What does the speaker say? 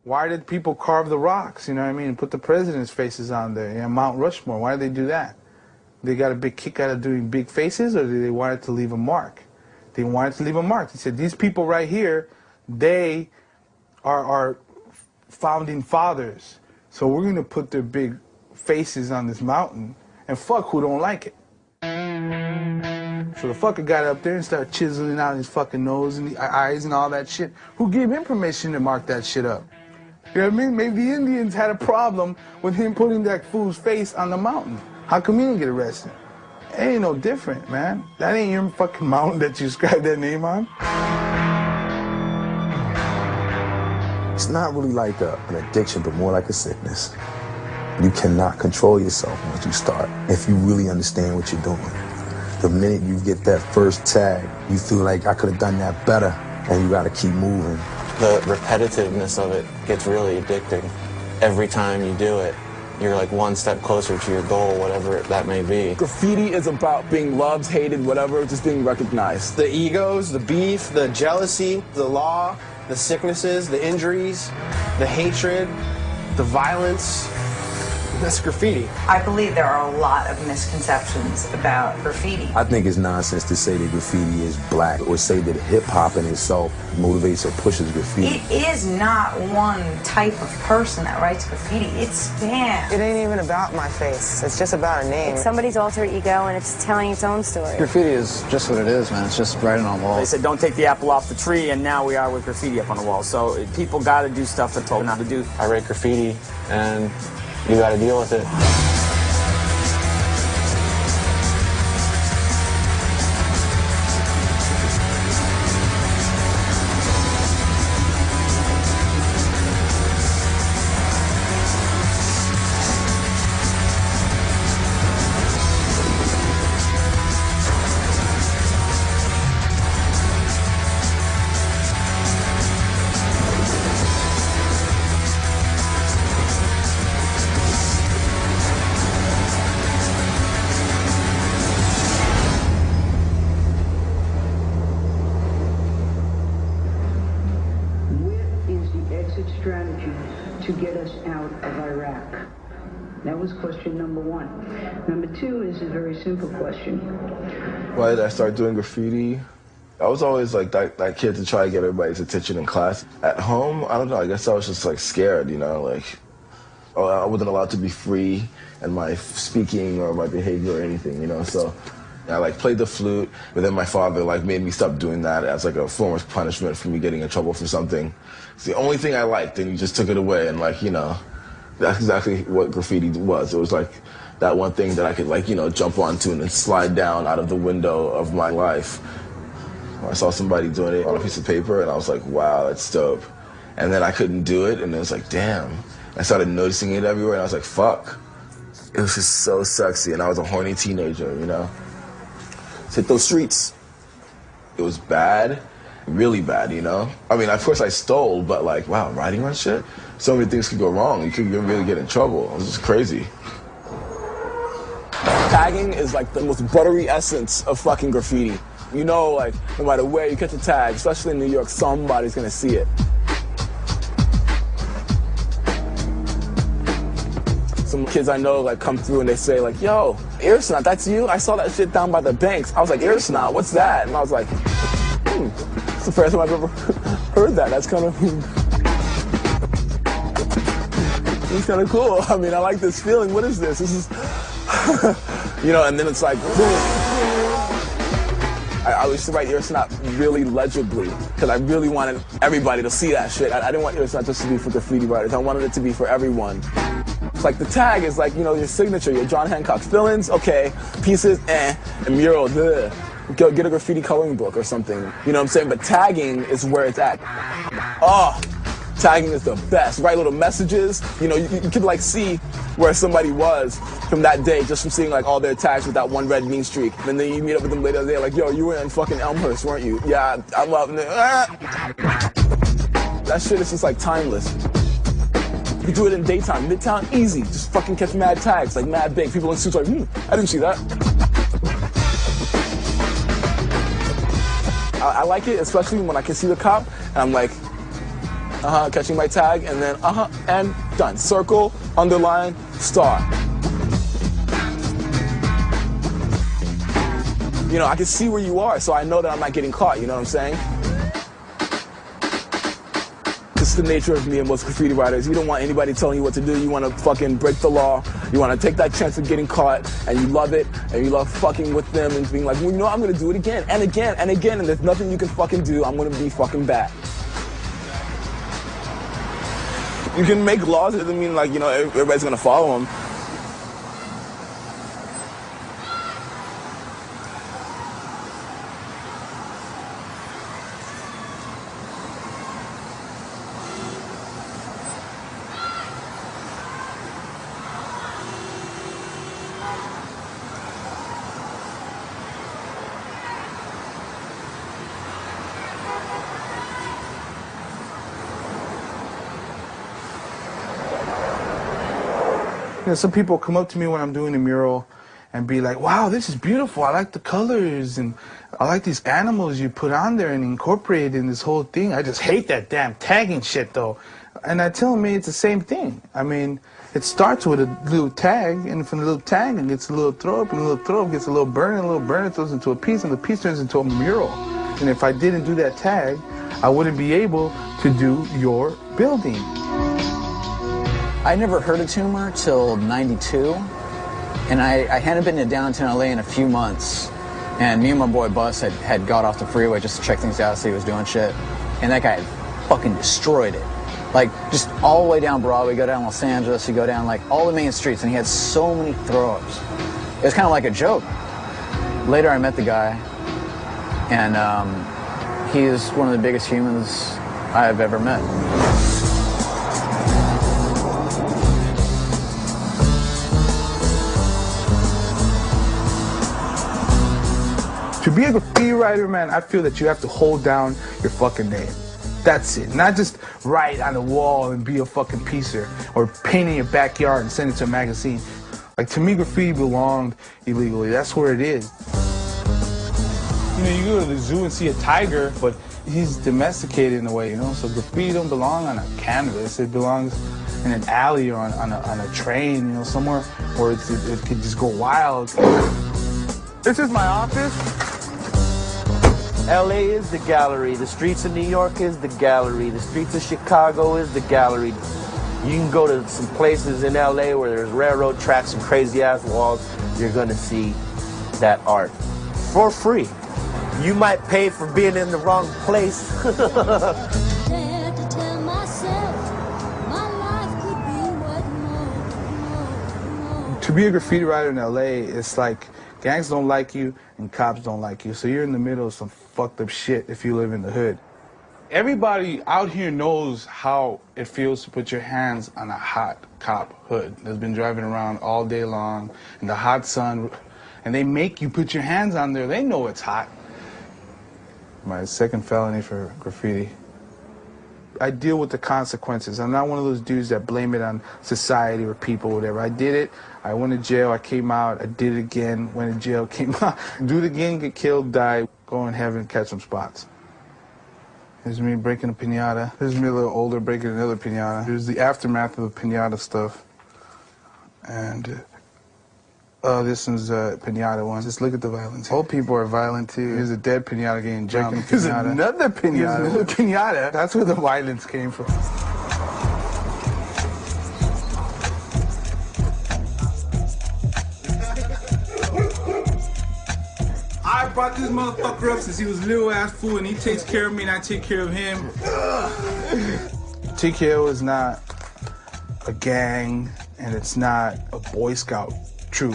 Why did people carve the rocks, you know what I mean, and put the president's faces on there, you know, Mount Rushmore? Why did they do that? They got a big kick out of doing big faces, or did they want it to leave a mark? They wanted to leave a mark. They said, these people right here, they are founding fathers. So we're going to put their big faces on this mountain, and fuck who don't like it. So the fucker got up there and started chiseling out his fucking nose and the eyes and all that shit. Who gave him permission to mark that shit up? You know what I mean? Maybe the Indians had a problem with him putting that fool's face on the mountain. How come he didn't get arrested? It ain't no different, man. That ain't your fucking mountain that you scribed that name on. It's not really like an addiction, but more like a sickness. You cannot control yourself once you start, if you really understand what you're doing. The minute you get that first tag, you feel like I could have done that better, and you gotta keep moving. The repetitiveness of it gets really addicting. Every time you do it, you're like one step closer to your goal, whatever that may be. Graffiti is about being loved, hated, whatever, just being recognized. The egos, the beef, the jealousy, the law, the sicknesses, the injuries, the hatred, the violence. That's graffiti. I believe there are a lot of misconceptions about graffiti. I think it's nonsense to say that graffiti is black, or say that hip-hop in itself motivates or pushes graffiti. It is not one type of person that writes graffiti. It spans. It ain't even about my face. It's just about a name. It's somebody's alter ego, and it's telling its own story. Graffiti is just what it is, man. It's just writing on walls. They said don't take the apple off the tree, and now we are with graffiti up on the wall. So people got to do stuff they're told not to do. I write graffiti, and you got to deal with it. Strategy to get us out of Iraq? That was question number one. Number two is a very simple question. Why did I start doing graffiti? I was always like that kid to try to get everybody's attention in class. At home, I don't know, I guess I was just like scared, you know, like I wasn't allowed to be free in my speaking or my behavior or anything, you know, so I like played the flute, but then my father like made me stop doing that as like a form of punishment for me getting in trouble for something. It's the only thing I liked, and he just took it away, and like, you know, that's exactly what graffiti was. It was like that one thing that I could like, you know, jump onto and then slide down out of the window of my life. I saw somebody doing it on a piece of paper, and I was like, wow, that's dope. And then I couldn't do it, and it was like, damn. I started noticing it everywhere, and I was like, fuck. It was just so sexy, and I was a horny teenager, you know? Hit those streets. It was bad, really bad, you know? I mean, of course I stole, but like, wow, writing on shit? So many things could go wrong. You could really get in trouble. It was just crazy. Tagging is like the most buttery essence of fucking graffiti. You know, like, no matter where you catch a tag, especially in New York, somebody's gonna see it. Some kids I know like come through and they say like, yo, Earsnot, that's you? I saw that shit down by the banks. I was like, Earsnot, what's that? And I was like, it's the first time I've ever heard that. That's kind of, it's kind of cool. I mean, I like this feeling. What is this? This is, you know, and then it's like, I used to write Earsnot really legibly because I really wanted everybody to see that shit. I didn't want Earsnot just to be for graffiti writers. I wanted it to be for everyone. Like the tag is like, you know, your signature, your John Hancock. Fill-ins, okay. Pieces, and mural, ugh. Get a graffiti coloring book or something. You know what I'm saying? But tagging is where it's at. Oh, tagging is the best. Write little messages. You know, you could like see where somebody was from that day just from seeing like all their tags with that one red mean streak. And then you meet up with them later in the day like, yo, you were in fucking Elmhurst, weren't you? Yeah, I love it. That shit is just like timeless. You do it in daytime, midtown, easy. Just fucking catch mad tags, like mad big. People in suits like, I didn't see that. I like it, especially when I can see the cop, and I'm like, catching my tag, and then and done. Circle, underline, star. You know, I can see where you are, so I know that I'm not getting caught, you know what I'm saying? This is the nature of me and most graffiti writers. You don't want anybody telling you what to do. You want to fucking break the law. You want to take that chance of getting caught, and you love it, and you love fucking with them and being like, well, you know, I'm going to do it again and again and again, and there's nothing you can fucking do. I'm going to be fucking back. You can make laws. It doesn't mean, like, you know, everybody's going to follow them. You know, some people come up to me when I'm doing a mural and be like, wow, this is beautiful. I like the colors and I like these animals you put on there and incorporate in this whole thing. I just hate that damn tagging shit, though. And I tell them, it's the same thing. I mean, it starts with a little tag, and from the little tag it gets a little throw up, and the little throw up gets a little burn, and a little burn it throws into a piece, and the piece turns into a mural. And if I didn't do that tag, I wouldn't be able to do your building. I never heard of Tumor till '92, and I hadn't been to downtown LA in a few months, and me and my boy Bus had got off the freeway just to check things out, see he was doing shit, and that guy had fucking destroyed it. Like, just all the way down Broadway, you go down Los Angeles, you go down, like, all the main streets, and he had so many throw-ups. It was kind of like a joke. Later I met the guy, and he is one of the biggest humans I have ever met. To be a graffiti writer, man, I feel that you have to hold down your fucking name. That's it. Not just write on the wall and be a fucking piecer or paint in your backyard and send it to a magazine. Like, to me, graffiti belonged illegally. That's where it is. You know, you go to the zoo and see a tiger, but he's domesticated in a way, you know? So graffiti don't belong on a canvas. It belongs in an alley or on a train, you know, somewhere where it could just go wild. This is my office. LA is the gallery. The streets of New York is the gallery. The streets of Chicago is the gallery. You can go to some places in LA where there's railroad tracks and crazy ass walls. You're gonna see that art for free. You might pay for being in the wrong place. To be a graffiti writer in LA, it's like gangs don't like you and cops don't like you. So you're in the middle of some fucked up shit if you live in the hood. Everybody out here knows how it feels to put your hands on a hot cop hood that's been driving around all day long in the hot sun, and they make you put your hands on there. They know it's hot. My second felony for graffiti. I deal with the consequences. I'm not one of those dudes that blame it on society or people or whatever. I did it. I went to jail. I came out. I did it again. Went to jail. Came out. Do it again. Get killed. Die. Go in heaven. Catch some spots. Here's me breaking a piñata. Here's me a little older breaking another piñata. Here's the aftermath of the piñata stuff. And this one's a piñata one. Just look at the violence. Old people are violent too. Here's a dead piñata getting jumped. Here's another piñata. Here's another piñata. That's where the violence came from. I brought this motherfucker up since he was a little ass fool, and he takes care of me and I take care of him. TKO is not a gang, and it's not a Boy Scout troop.